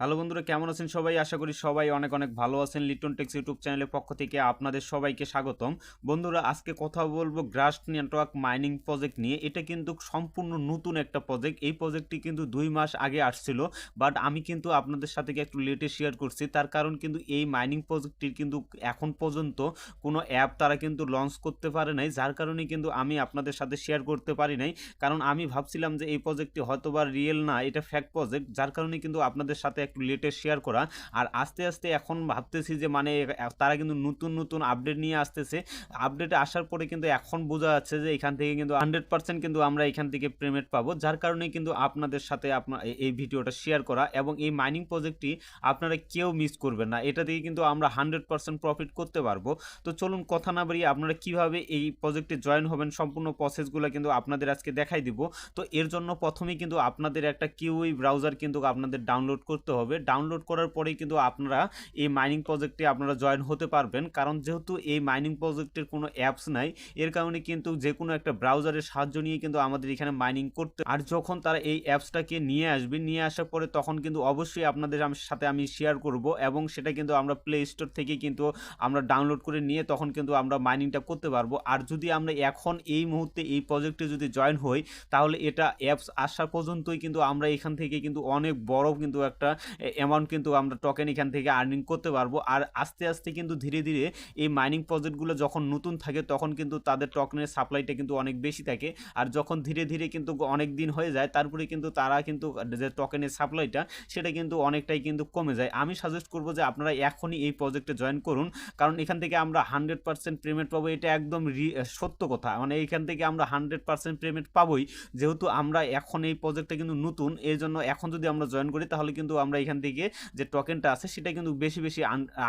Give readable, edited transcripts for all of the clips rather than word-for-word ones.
Hello বন্ধুরা, কেমন আছেন সবাই? আশা করি সবাই অনেক অনেক ভালো আছেন। লিটন টেক্স ইউটিউব চ্যানেলের পক্ষ থেকে আপনাদের সবাইকে স্বাগতম। বন্ধুরা, আজকে কথা বলবো গ্রাস নেটওয়ার্ক মাইনিং প্রজেক্ট নিয়ে। এটা কিন্তু সম্পূর্ণ নতুন একটা প্রজেক্ট। এই প্রজেক্টটি কিন্তু 2 মাস আগে আসছিল, বাট আমি কিন্তু আপনাদের সাথে একটু লেটে শেয়ার করছি। তার কারণ কিন্তু এই মাইনিং প্রজেক্টটির কিন্তু এখন পর্যন্ত কোনো অ্যাপ তারা কিন্তু লঞ্চ করতে পারে নাই, যার কারণে কিন্তু আমি আপনাদের সাথে শেয়ার করতে পারি নাই। কারণ আমি ভাবছিলাম যে এই প্রজেক্টটি হয়তোবা রিয়েল না, এটা ফ্যাক্ট প্রজেক্ট, যার কারণে কিন্তু আপনাদের সাথে একটু লেটেস্ট শেয়ার করা। আর আস্তে আস্তে এখন ভাবতেছি যে মানে তারা কিন্তু নতুন নতুন আপডেট নিয়ে আসতেছে। আপডেটে আসার পরে কিন্তু এখন বোঝা যাচ্ছে যে এখান থেকে কিন্তু 100% কিন্তু আমরা এখান থেকে পেমেন্ট পাবো, যার কারণে কিন্তু আপনাদের সাথে আপনার এই ভিডিওটা শেয়ার করা। এবং এই মাইনিং প্রজেক্টটি আপনারা কেউ মিস করবেন না, এটা থেকে কিন্তু আমরা 100% প্রফিট করতে পারবো। তো চলুন কথা না বাড়িয়ে আপনারা কিভাবে এই প্রজেক্টে জয়েন হবেন সম্পূর্ণ প্রসেসগুলো কিন্তু আপনাদের আজকে দেখাই দিব। তো এর জন্য প্রথমেই কিন্তু আপনাদের একটা কিউই ব্রাউজার কিন্তু আপনাদের ডাউনলোড করতে হবে। ডাউনলোড করার পরেই কিন্তু আপনারা এই মাইনিং প্রজেক্টে আপনারা জয়েন হতে পারবেন। কারণ যেহেতু এই মাইনিং প্রজেক্টের কোনো অ্যাপস নাই, এর কারণে কিন্তু যে কোনো একটা ব্রাউজারের সাহায্য নিয়ে কিন্তু আমাদের এখানে মাইনিং করতে। আর যখন তারা এই অ্যাপসটাকে নিয়ে আসবে, নিয়ে আসার পরে তখন কিন্তু অবশ্যই আপনাদের সাথে আমি শেয়ার করব, এবং সেটা কিন্তু আমরা প্লে স্টোর থেকে কিন্তু আমরা ডাউনলোড করে নিয়ে তখন কিন্তু আমরা মাইনিংটা করতে পারবো। আর যদি আমরা এখন এই মুহূর্তে এই প্রজেক্টে যদি জয়েন হই, তাহলে এটা অ্যাপস আসা পর্যন্তই কিন্তু আমরা এখান থেকে কিন্তু অনেক বড় কিন্তু একটা অ্যামাউন্ট কিন্তু আমরা টোকেন এখান থেকে আর্নিং করতে পারবো। আর আস্তে আস্তে কিন্তু ধীরে ধীরে এই মাইনিং প্রজেক্টগুলো যখন নতুন থাকে তখন কিন্তু তাদের টোকেনের সাপ্লাইটা কিন্তু অনেক বেশি থাকে। আর যখন ধীরে ধীরে কিন্তু অনেক দিন হয়ে যায়, তারপরে কিন্তু তারা কিন্তু যে টোকেনের সাপ্লাইটা সেটা কিন্তু অনেকটাই কিন্তু কমে যায়। আমি সাজেস্ট করবো যে আপনারা এখনই এই প্রজেক্টে জয়েন করুন, কারণ এখান থেকে আমরা 100% পেমেন্ট পাবো। এটা একদম সত্য কথা, মানে এইখান থেকে আমরা 100% পেমেন্ট পাবোই। যেহেতু আমরা এখন এই প্রজেক্টটা কিন্তু নতুন, এর জন্য এখন যদি আমরা জয়েন করি তাহলে কিন্তু আমরা এখান থেকে যে টোকেনটা আছে সেটা কিন্তু বেশি বেশি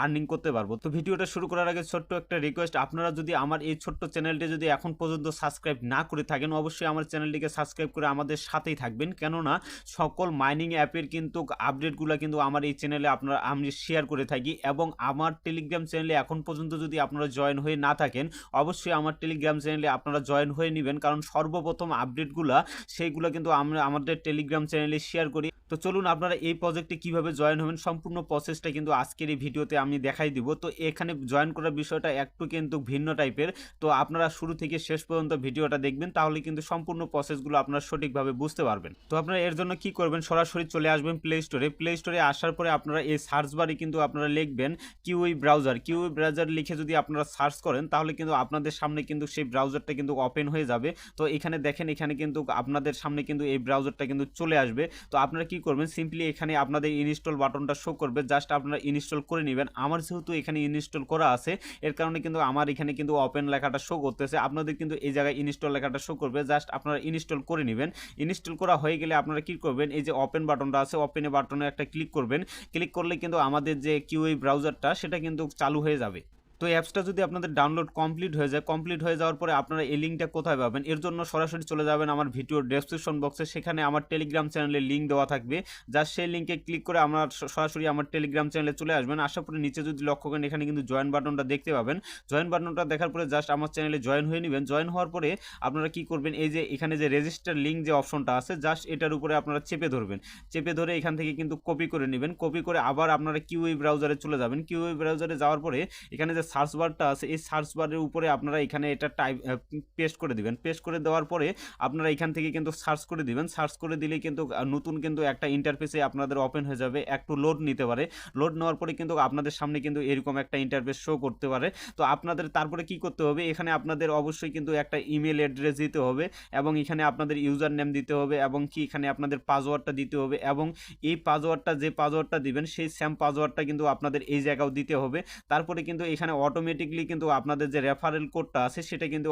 আর্নিং করতে পারবো। তো ভিডিওটা শুরু করার আগে ছোট্ট একটা রিকোয়েস্ট, আপনারা যদি আমার এই ছোট্ট চ্যানেলটি যদি এখন পর্যন্ত সাবস্ক্রাইব না করে থাকেন, অবশ্যই আমার চ্যানেলটিকে সাবস্ক্রাইব করে আমাদের সাথেই থাকবেন। কেননা সকল মাইনিং অ্যাপের কিন্তু আপডেটগুলো কিন্তু আমার এই চ্যানেলে আমি শেয়ার করে থাকি। এবং আমার টেলিগ্রাম চ্যানেলে এখন পর্যন্ত যদি আপনারা জয়েন হয়ে না থাকেন, অবশ্যই আমার টেলিগ্রাম চ্যানেলে আপনারা জয়েন হয়ে নেবেন, কারণ সর্বপ্রথম আপডেটগুলো সেইগুলো কিন্তু আমরা আমাদের টেলিগ্রাম চ্যানেলে শেয়ার করি। তো চলুন আপনারা এই প্রজেক্টে কিভাবে জয়েন হবেন সম্পূর্ণ প্রসেসটা কিন্তু আজকের এই ভিডিওতে আমি দেখাই দিব। তো এখানে জয়েন করার বিষয়টা একটু কিন্তু ভিন্ন টাইপের, তো আপনারা শুরু থেকে শেষ পর্যন্ত ভিডিওটা দেখবেন, তাহলে কিন্তু সম্পূর্ণ প্রসেসগুলো আপনারা সঠিকভাবে বুঝতে পারবেন। তো আপনারা এর জন্য কি করবেন, সরাসরি চলে আসবেন প্লে স্টোরে। প্লে স্টোরে আসার পরে আপনারা এই সার্চ বারে কিন্তু আপনারা লিখবেন কিউই ব্রাউজার। কিউই ব্রাউজার লিখে যদি আপনারা সার্চ করেন তাহলে কিন্তু আপনাদের সামনে কিন্তু সেই ব্রাউজারটা কিন্তু ওপেন হয়ে যাবে। তো এখানে দেখেন, এখানে কিন্তু আপনাদের সামনে কিন্তু এই ব্রাউজারটা কিন্তু চলে আসবে। তো আপনারা কি করবেন, সিম্পলি এখানে আপনাদের ইনস্টল বাটনটা শো করবে, জাস্ট আপনারা ইনস্টল করে নেবেন। আমার যেহেতু এখানে ইনস্টল করা আছে, এর কারণে কিন্তু আমার এখানে কিন্তু ওপেন লেখাটা শো করতেছে। আপনাদের কিন্তু এই জায়গায় ইনস্টল লেখাটা শো করবে, জাস্ট আপনারা ইনস্টল করে নেবেন। ইনস্টল করা হয়ে গেলে আপনারা কি করবেন, এই যে ওপেন বাটনটা আছে, ওপেনে বাটনে একটা ক্লিক করবেন। ক্লিক করলে কিন্তু আমাদের যে কিউই ব্রাউজারটা সেটা কিন্তু চালু হয়ে যাবে। তো অ্যাপসটা যদি আপনাদের ডাউনলোড কমপ্লিট হয়ে যায়, কমপ্লিট হয়ে যাওয়ার পরে আপনারা এই লিঙ্কটা কোথায় পাবেন, এর জন্য সরাসরি চলে যাবেন আমার ভিডিওর ডেসক্রিপশন বক্সে, সেখানে আমার টেলিগ্রাম চ্যানেলের লিঙ্ক দেওয়া থাকবে। জাস্ট সেই লিঙ্কে ক্লিক করে আমরা সরাসরি আমার টেলিগ্রাম চ্যানেলে চলে আসবেন। আসার পরে নিচে যদি লক্ষ্য করেন, এখানে কিন্তু জয়েন বাটনটা দেখতে পাবেন। জয়েন বাটনটা দেখার পরে জাস্ট আমার চ্যানেলে জয়েন হয়ে নেবেন। জয়েন হওয়ার পরে আপনারা কি করবেন, এই যে এখানে যে রেজিস্টার লিঙ্ক যে অপশনটা আছে, জাস্ট এটার উপরে আপনারা চেপে ধরবেন। চেপে ধরে এখান থেকে কিন্তু কপি করে নেবেন। কপি করে আবার আপনারা কিউই ব্রাউজারে চলে যাবেন। কিউই ব্রাউজারে যাওয়ার পরে এখানে যে সার্চ বারটা আছে, এই সার্চ বারের উপরে আপনারা এখানে এটা পেস্ট করে দিবেন। পেস্ট করে দেওয়ার পরে আপনারা এখান থেকে কিন্তু সার্চ করে দিবেন। সার্চ করে দিলে কিন্তু নতুন কিন্তু একটা ইন্টারফেসে আপনাদের ওপেন হয়ে যাবে। একটু লোড নিতে পারে। লোড নেওয়ার পরে কিন্তু আপনাদের সামনে কিন্তু এরকম একটা ইন্টারফেস শো করতে পারে। তো আপনাদের তারপরে কি করতে হবে, এখানে আপনাদের অবশ্যই কিন্তু একটা ইমেল অ্যাড্রেস দিতে হবে, এবং এখানে আপনাদের ইউজার নেম দিতে হবে, এবং কি এখানে আপনাদের পাসওয়ার্ডটা দিতে হবে। এবং এই পাসওয়ার্ডটা যে পাসওয়ার্ডটা দিবেন সেই সেম পাসওয়ার্ডটা কিন্তু আপনাদের এই জায়গাও দিতে হবে। তারপরে কিন্তু এখানে অটোমেটিকলি কিন্তু আপনাদের যে রেফারেল কোডটা আছে সেটা কিন্তু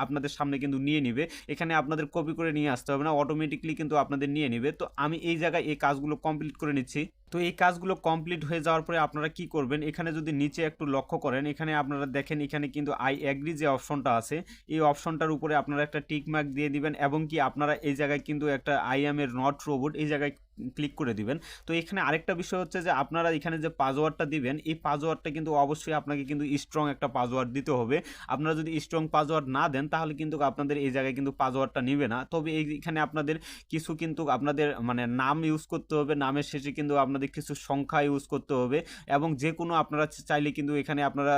আপনাদের সামনে কিন্তু নিয়ে নিবে। এখানে আপনাদের কপি করে নিয়ে আসতে হবে না, অটোমেটিকলি কিন্তু আপনাদের নিয়ে নিবে। তো আমি এই জায়গায় এই কাজগুলো কমপ্লিট করে নিচ্ছি। তো এই কাজগুলো কমপ্লিট হয়ে যাওয়ার পরে আপনারা কি করবেন, এখানে যদি নিচে একটু লক্ষ্য করেন, এখানে আপনারা দেখেন এখানে কিন্তু আই এগ্রি যে অপশনটা আছে, এই অপশনটার উপরে আপনারা একটা টিক মার্ক দিয়ে দিবেন, এবং কি আপনারা এই জায়গায় কিন্তু একটা আই এম এর নট রোবট এই জায়গায় ক্লিক করে দিবেন। তো এখানে আরেকটা বিষয় হচ্ছে যে আপনারা এখানে যে পাসওয়ার্ডটা দিবেন, এই পাসওয়ার্ডটা কিন্তু অবশ্যই আপনাকে কিন্তু স্ট্রং একটা পাসওয়ার্ড দিতে হবে। আপনারা যদি স্ট্রং পাসওয়ার্ড না দেন তাহলে কিন্তু আপনাদের এই জায়গায় কিন্তু পাসওয়ার্ডটা নিবে না। তবে এইখানে আপনাদের কিছু কিন্তু আপনাদের মানে নাম ইউজ করতে হবে, নামের শেষে কিন্তু আপনাদের কিছু সংখ্যা ইউজ করতে হবে, এবং যে কোনো আপনারা চাইলে কিন্তু এখানে আপনারা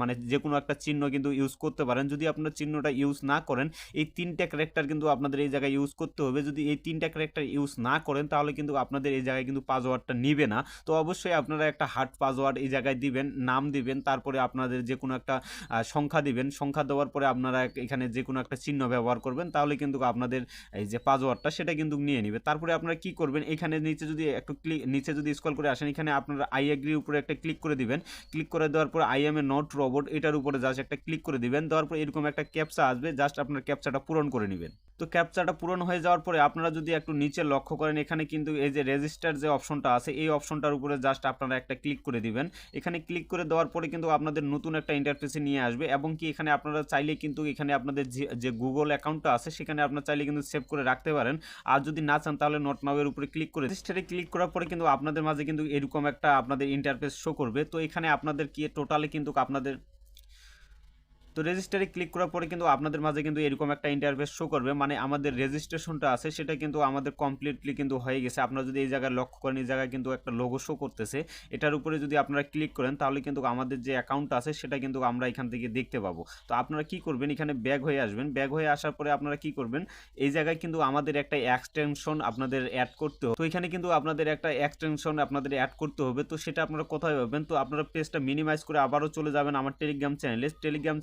মানে যে কোনো একটা চিহ্ন কিন্তু ইউজ করতে পারেন। যদি আপনারা চিহ্নটা ইউজ না করেন, এই 3টা ক্যারেক্টার কিন্তু আপনাদের এই জায়গায় ইউজ করতে হবে। যদি এই 3টা ক্যারেক্টার ইউজ না করেন তাহলে কিন্তু আপনাদের এই জায়গায় কিন্তু পাসওয়ার্ডটা নিবে না। তো অবশ্যই আপনারা একটা হার্ড পাসওয়ার্ড এই জায়গায় দিবেন, নাম দিবেন, তারপরে আপনাদের যে কোনো একটা সংখ্যা দিবেন। সংখ্যা দেওয়ার পরে আপনারা এখানে যে কোনো একটা চিহ্ন ব্যবহার করবেন, তাহলে কিন্তু আপনাদের এই যে পাসওয়ার্ডটা সেটা কিন্তু নিয়ে নেবে। তারপরে আপনারা কি করবেন, এখানে নিচে যদি একটু নিচে যদি স্ক্রল করে আসেন, এখানে আপনারা আই এগ্রির উপরে একটা ক্লিক করে দিবেন। ক্লিক করে দেওয়ার পর I M A not robot এটার উপরে জাস্ট একটা ক্লিক করে দিবেন। দেওয়ার পর এরকম একটা ক্যাপচা আসবে, জাস্ট আপনার ক্যাপচাটা পূরণ করে নেবেন। তো ক্যাপচাটা পূরণ হয়ে যাওয়ার পরে আপনারা যদি একটু নিচে লক্ষ্য করেন, এখানে কিন্তু এই যে রেজিস্টার যে অপশনটা আছে, এই অপশনটার উপরে জাস্ট আপনারা একটা ক্লিক করে দিবেন। এখানে ক্লিক করে দেওয়ার পরে কিন্তু আপনাদের নতুন একটা ইন্টারফেসে নিয়ে আসবে, এবং কি এখানে আপনারা চাইলে কিন্তু এখানে আপনাদের যে গুগল অ্যাকাউন্টটা আছে সেখানে আপনারা চাইলে কিন্তু সেভ করে রাখতে পারেন। আর যদি না চান তাহলে নট নাও এর উপরে ক্লিক করে রেজিস্টারে ক্লিক করার পরে কিন্তু আপনাদের মাঝে কিন্তু এরকম একটা আপনাদের ইন্টারফেস শো করবে। তো এখানে আপনাদের কি টোটালি কিন্তু আপনাদের তো রেজিস্টারে ক্লিক করার পরে কিন্তু আপনাদের মাঝে কিন্তু এরকম একটা ইন্টারফেস শো করবে, মানে আমাদের রেজিস্ট্রেশনটা আছে সেটা কিন্তু আমাদের কমপ্লিটলি কিন্তু হয়ে গেছে। আপনারা যদি এই জায়গায় লক্ষ্য করেন, এই জায়গায় কিন্তু একটা লোগো শো করতেছে, এটার উপরে যদি আপনারা ক্লিক করেন তাহলে কিন্তু আমাদের যে অ্যাকাউন্টটা আছে সেটা কিন্তু আমরা এখান থেকে দেখতে পাবো। তো আপনারা কি করবেন, এখানে ব্যাক হয়ে আসবেন। ব্যাক হয়ে আসার পরে আপনারা কি করবেন, এই জায়গায় কিন্তু আমাদের একটা এক্সটেনশন আপনাদের অ্যাড করতে হবে। তো এখানে কিন্তু আপনাদের একটা এক্সটেনশন আপনাদের অ্যাড করতে হবে। তো সেটা আপনারা কোথায় পাবেন, তো আপনারা পেজটা মিনিমাইজ করে আবারও চলে যাবেন আমার টেলিগ্রাম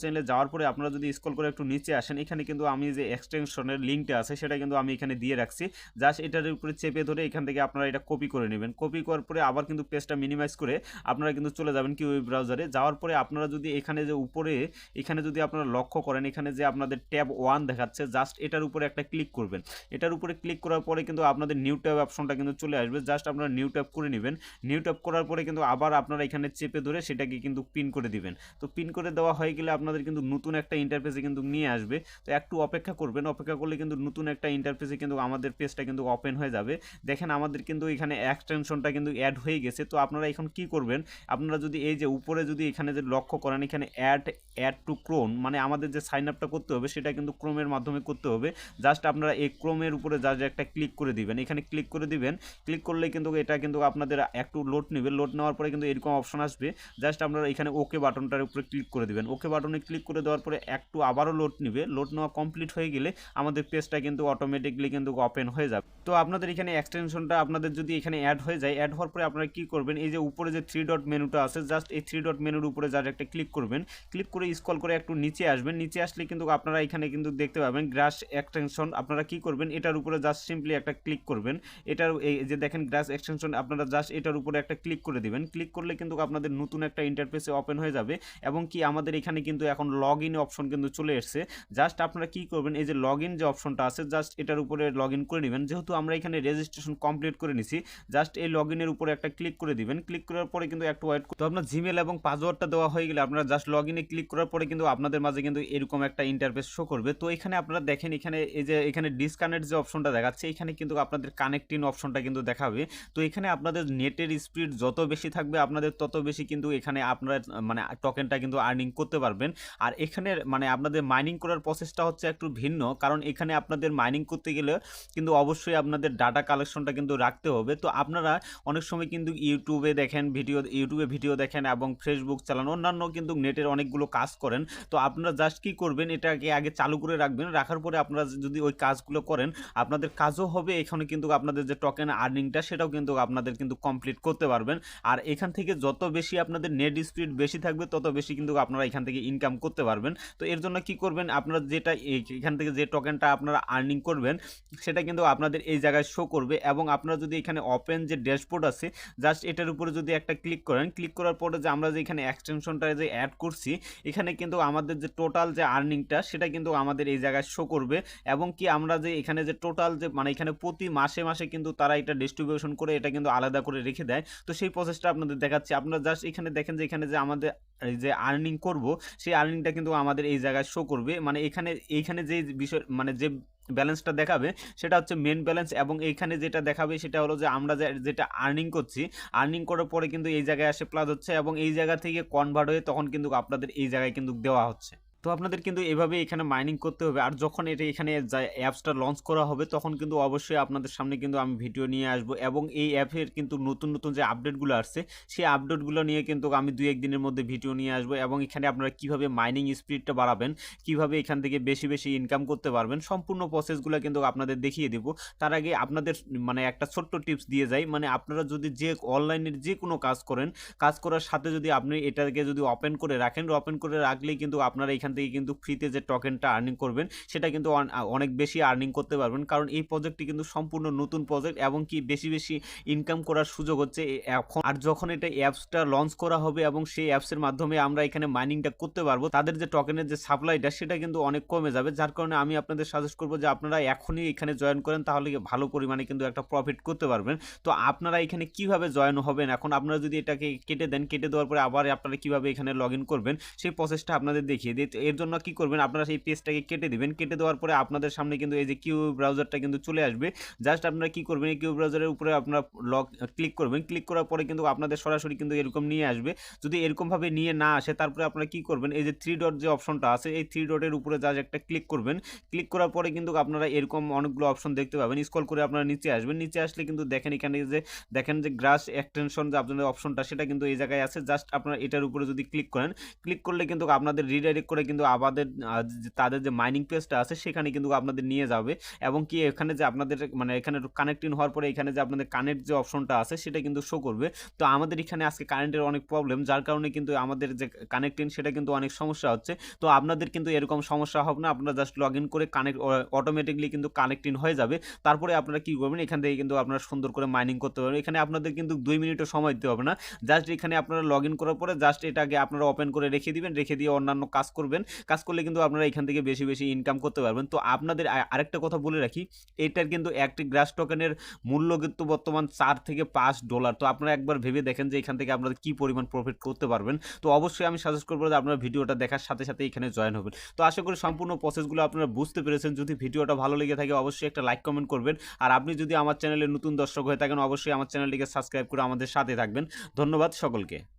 চ্যানেলে যাওয়ার পরে আপনারা যদি স্ক্রল করে একটু নিচে আসেন, এখানে কিন্তু আমি যে এক্সটেনশনের লিঙ্কটা আছে সেটা কিন্তু আমি এখানে দিয়ে রাখছি। জাস্ট এটার উপরে চেপে ধরে এখান থেকে আপনারা এটা কপি করে নেবেন। কপি করার পরে আবার কিন্তু পেজটা মিনিমাইজ করে আপনারা কিন্তু চলে যাবেন কি ওয়েব ব্রাউজারে। যাওয়ার পরে আপনারা যদি এখানে যে উপরে এখানে যদি আপনারা লক্ষ্য করেন, এখানে যে আপনাদের ট্যাব 1 দেখাচ্ছে, জাস্ট এটার উপরে একটা ক্লিক করবেন। এটার উপরে ক্লিক করার পরে কিন্তু আপনাদের নিউ ট্যাব অপশনটা কিন্তু চলে আসবে। জাস্ট আপনারা নিউ ট্যাব করে নেবেন। নিউ ট্যাব করার পরে কিন্তু আবার আপনারা এখানে চেপে ধরে সেটাকে কিন্তু পিন করে দিবেন। তো পিন করে দেওয়া হয়ে গেলে আপনাদের কিন্তু নতুন একটা ইন্টারফেসে কিন্তু নিয়ে আসবে। তো একটু অপেক্ষা করবেন, অপেক্ষা করলে কিন্তু নতুন একটা ইন্টারফেসে কিন্তু আমাদের পেজটা কিন্তু ওপেন হয়ে যাবে। দেখেন আমাদের কিন্তু এখানে এক্সটেনশনটা কিন্তু অ্যাড হয়ে গেছে। তো আপনারা এখন কি করবেন, আপনারা যদি এই যে উপরে যদি এখানে যে লক্ষ্য করেন, এখানে অ্যাড টু ক্রোম, মানে আমাদের যে সাইন আপটা করতে হবে সেটা কিন্তু ক্রোমের মাধ্যমে করতে হবে। জাস্ট আপনারা এই ক্রোমের উপরে জাস্ট একটা ক্লিক করে দিবেন। এখানে ক্লিক করে দিবেন। ক্লিক করলে কিন্তু এটা কিন্তু আপনাদের একটু লোড নেবে। লোড নেওয়ার পরে কিন্তু এরকম অপশন আসবে। জাস্ট আপনারা এখানে ওকে বাটনটার উপরে ক্লিক করে দিবেন। ওকে বাটনে ক্লিক করে দেওয়ার পরে একটু আবারও লোড নেবে। লোড নেওয়া কমপ্লিট হয়ে গেলে আমাদের পেজটা কিন্তু অটোমেটিকলি কিন্তু ওপেন হয়ে যাবে। তো আপনাদের এখানে এক্সটেনশনটা আপনাদের যদি এখানে অ্যাড হয়ে যায়, অ্যাড হওয়ার পরে আপনারা কি করবেন, এই যে উপরে যে 3 ডট মেনুটা আছে, জাস্ট এই 3 ডট মেনুর উপরে জাস্ট একটা ক্লিক করবেন। ক্লিক করে স্ক্রল করে একটু নিচে আসবেন। নিচে আসলে কিন্তু আপনারা এখানে কিন্তু দেখতে পাবেন গ্রাস এক্সটেনশন। আপনারা কি করবেন, এটার উপরে জাস্ট সিম্পলি একটা ক্লিক করবেন। এটার এই যে দেখেন গ্রাস এক্সটেনশন, আপনারা জাস্ট এটার উপরে একটা ক্লিক করে দিবেন। ক্লিক করলে কিন্তু আপনাদের নতুন একটা ইন্টারফেসে ওপেন হয়ে যাবে, এবং কি আমাদের এখানে কিন্তু এখন লগ ইন অপশন কিন্তু চলে এসেছে। জাস্ট আপনারা কি করবেন, এই যে লগ ইন যে অপশনটা আছে, জাস্ট এটার উপরে লগ ইন করে নেবেন। যেহেতু আমরা এখানে রেজিস্ট্রেশন কমপ্লিট করে নিছি, জাস্ট এই লগ ইনের উপরে একটা ক্লিক করে দিবেন। ক্লিক করার পরে কিন্তু একটু ওয়েট, তো আপনার জিমেল এবং পাসওয়ার্ডটা দেওয়া হয়ে গেলে আপনারা জাস্ট লগ ইনে ক্লিক করার পরে কিন্তু আপনাদের মাঝে কিন্তু এরকম একটা ইন্টারফেস শো করবে। তো এখানে আপনারা দেখেন, এখানে এই যে এখানে ডিসকানেক্ট যে অপশনটা দেখাচ্ছে, এখানে কিন্তু আপনাদের কানেক্টিং অপশনটা কিন্তু দেখাবে। তো এখানে আপনাদের নেটের স্পিড যত বেশি থাকবে আপনাদের তত বেশি কিন্তু এখানে আপনারা মানে টোকেনটা কিন্তু আর্নিং করতে পারবেন। আর এখানে মানে আপনাদের মাইনিং করার প্রসেসটা হচ্ছে একটু ভিন্ন, কারণ এখানে আপনাদের মাইনিং করতে গেলে কিন্তু অবশ্যই আপনাদের ডাটা কালেকশনটা কিন্তু রাখতে হবে। তো আপনারা অনেক সময় কিন্তু ইউটিউবে ভিডিও দেখেন এবং ফেসবুক চালান, অন্যান্য কিন্তু নেটের অনেকগুলো কাজ করেন। তো আপনারা জাস্ট কি করবেন, এটাকে আগে চালু করে রাখবেন। রাখার পরে আপনারা যদি ওই কাজগুলো করেন আপনাদের কাজও হবে, এখানে কিন্তু আপনাদের যে টোকেন আর্নিংটা সেটাও কিন্তু আপনাদের কিন্তু কমপ্লিট করতে পারবেন। আর এখান থেকে যত বেশি আপনাদের নেট স্পিড বেশি থাকবে তত বেশি কিন্তু আপনারা এখান থেকে ইনকাম করতে পারবেন। তো এর জন্য কি করবেন, আপনারা যেটা এখান থেকে যে টোকেনটা আপনারা আর্নিং করবেন সেটা কিন্তু আপনাদের এই জায়গায় শো করবে। এবং আপনারা যদি এখানে ওপেন যে ড্যাশবোর্ড আছে, জাস্ট এটার উপরে যদি একটা ক্লিক করেন, ক্লিক করার পরে যে আমরা যে এখানে এক্সটেনশনটা যে অ্যাড করছি, এখানে কিন্তু আমাদের যে টোটাল যে আর্নিংটা সেটা কিন্তু আমাদের এই জায়গায় শো করবে। এবং কি আমরা যে এখানে যে টোটাল যে মানে এখানে প্রতি মাসে মাসে কিন্তু তারা এটা ডিস্ট্রিবিউশন করে এটা কিন্তু আলাদা করে রেখে দেয়। তো সেই প্রসেসটা আপনাদের দেখাচ্ছি। আপনারা জাস্ট এখানে দেখেন যে এখানে যে আমাদের এই যে আর্নিং করব, সেই আর্নিংটা কিন্তু আমাদের এই জায়গায় শো করবে। মানে এইখানে যে বিষয় মানে যে ব্যালেন্সটা দেখাবে সেটা হচ্ছে মেন ব্যালেন্স, এবং এইখানে যেটা দেখাবে সেটা হলো যে আমরা যেটা আর্নিং করছি, আর্নিং করার পরে কিন্তু এই জায়গায় আসে প্লাস হচ্ছে, এবং এই জায়গা থেকে কনভার্ট হয়ে তখন কিন্তু আপনাদের এই জায়গায় কিন্তু দেওয়া হচ্ছে। তো আপনাদের কিন্তু এভাবে এখানে মাইনিং করতে হবে। আর যখন এটা এখানে অ্যাপসটা লঞ্চ করা হবে তখন কিন্তু অবশ্যই আপনাদের সামনে কিন্তু আমি ভিডিও নিয়ে আসবো, এবং এই অ্যাপের কিন্তু নতুন নতুন যে আপডেটগুলো আসছে সেই আপডেটগুলো নিয়ে কিন্তু আমি 2-1 দিনের মধ্যে ভিডিও নিয়ে আসবো, এবং এখানে আপনারা কীভাবে মাইনিং স্পিডটা বাড়াবেন, কীভাবে এখান থেকে বেশি বেশি ইনকাম করতে পারবেন, সম্পূর্ণ প্রসেসগুলো কিন্তু আপনাদের দেখিয়ে দেবো। তার আগে আপনাদের মানে একটা ছোট্ট টিপস দিয়ে যাই, মানে আপনারা যদি যে অনলাইনের যে কোনো কাজ করেন, কাজ করার সাথে যদি আপনি এটাকে যদি ওপেন করে রাখেন, ওপেন করে রাখলেই কিন্তু আপনারা এখান থেকে কিন্তু ফ্রিতে যে টোকেনটা আর্নিং করবেন সেটা কিন্তু অনেক বেশি আর্নিং করতে পারবেন, কারণ এই প্রজেক্টটি কিন্তু সম্পূর্ণ নতুন প্রজেক্ট, এবং কি বেশি বেশি ইনকাম করার সুযোগ হচ্ছে এখন। আর যখন এটা অ্যাপসটা লঞ্চ করা হবে এবং সেই অ্যাপসের মাধ্যমে আমরা এখানে মাইনিংটা করতে পারবো, তাদের যে টোকেনের যে সাপ্লাইটা সেটা কিন্তু অনেক কমে যাবে। যার কারণে আমি আপনাদের সাজেস্ট করবো যে আপনারা এখনই এখানে জয়েন করেন, তাহলে ভালো পরিমাণে কিন্তু একটা প্রফিট করতে পারবেন। তো আপনারা এখানে কিভাবে জয়েন হবেন, এখন আপনারা যদি এটাকে কেটে দেন, কেটে দেওয়ার পরে আবার আপনারা কিভাবে এখানে লগ ইন করবেন সেই প্রসেসটা আপনাদের দেখিয়ে দিই। এর জন্য কি করবেন, আপনারা সেই পেজটাকে কেটে দিবেন, কেটে দেওয়ার পরে আপনাদের সামনে কিন্তু এই যে কিউ ব্রাউজারটা কিন্তু চলে আসবে। জাস্ট আপনারা কি করবেন, এই কিউ ব্রাউজারের উপরে আপনারা ক্লিক করবেন, ক্লিক করার পরে কিন্তু আপনাদের সরাসরি কিন্তু এরকম নিয়ে আসবে। যদি এরকমভাবে নিয়ে না আসে তারপরে আপনারা কি করবেন, এই যে 3 ডট যে অপশনটা আছে এই 3 ডটের উপরে জাস্ট একটা ক্লিক করবেন। ক্লিক করার পরে কিন্তু আপনারা এরকম অনেকগুলো অপশন দেখতে পাবেন। স্ক্রল করে আপনারা নিচে আসবেন, নিচে আসলে কিন্তু দেখেন এখানে যে দেখেন যে গ্রাস এক্সটেনশন যে আপনাদের অপশনটা সেটা কিন্তু এই জায়গায় আছে। জাস্ট আপনারা এটার উপরে যদি ক্লিক করেন, ক্লিক করলে কিন্তু আপনাদের রিডাইরেক্ট করে কিন্তু আমাদের তাদের যে মাইনিং পেজটা আছে সেখানে কিন্তু আপনাদের নিয়ে যাবে, এবং কি এখানে যে আপনাদের মানে এখানে কানেক্টিং হওয়ার পরে এখানে যে আপনাদের কানেক্ট যে অপশনটা আছে সেটা কিন্তু শো করবে। তো আমাদের এখানে আজকে কারেন্টের অনেক প্রবলেম, যার কারণে কিন্তু আমাদের যে কানেক্টিং সেটা কিন্তু অনেক সমস্যা হচ্ছে। তো আপনাদের কিন্তু এরকম সমস্যা হবে না, আপনারা জাস্ট লগ ইন করে কানেক্ট অটোমেটিকলি কিন্তু কানেক্টিং হয়ে যাবে। তারপরে আপনারা কি করবেন, এখান থেকে কিন্তু আপনারা সুন্দর করে মাইনিং করতে পারবেন। এখানে আপনাদের কিন্তু 2 মিনিটও সময় দিতে হবে না, জাস্ট এখানে আপনারা লগ ইন করার পরে জাস্ট এটাকে আপনারা ওপেন করে রেখে দিবেন, রেখে দিয়ে অন্যান্য কাজ করবেন। কাজ করলে কিন্তু আপনারা এখান থেকে বেশি বেশি ইনকাম করতে পারবেন। তো আপনাদের আরেকটা কথা বলে রাখি, এটার কিন্তু একটি গ্রাস টোকেনের মূল্য কিন্তু বর্তমান $4 থেকে $5। তো আপনারা একবার ভেবে দেখেন যে এখান থেকে আপনারা কি পরিমাণ প্রফিট করতে পারবেন। তো অবশ্যই আমি সাজেস্ট করবো যে আপনারা ভিডিওটা দেখার সাথে সাথে এখানে জয়েন হবেন। তো আশা করি সম্পূর্ণ প্রসেসগুলো আপনারা বুঝতে পেরেছেন। যদি ভিডিওটা ভালো লেগে থাকে অবশ্যই একটা লাইক কমেন্ট করবেন, আর আপনি যদি আমার চ্যানেলে নতুন দর্শক হয়ে থাকেন অবশ্যই আমার চ্যানেলটিকে সাবস্ক্রাইব করে আমাদের সাথে থাকবেন। ধন্যবাদ সকলকে।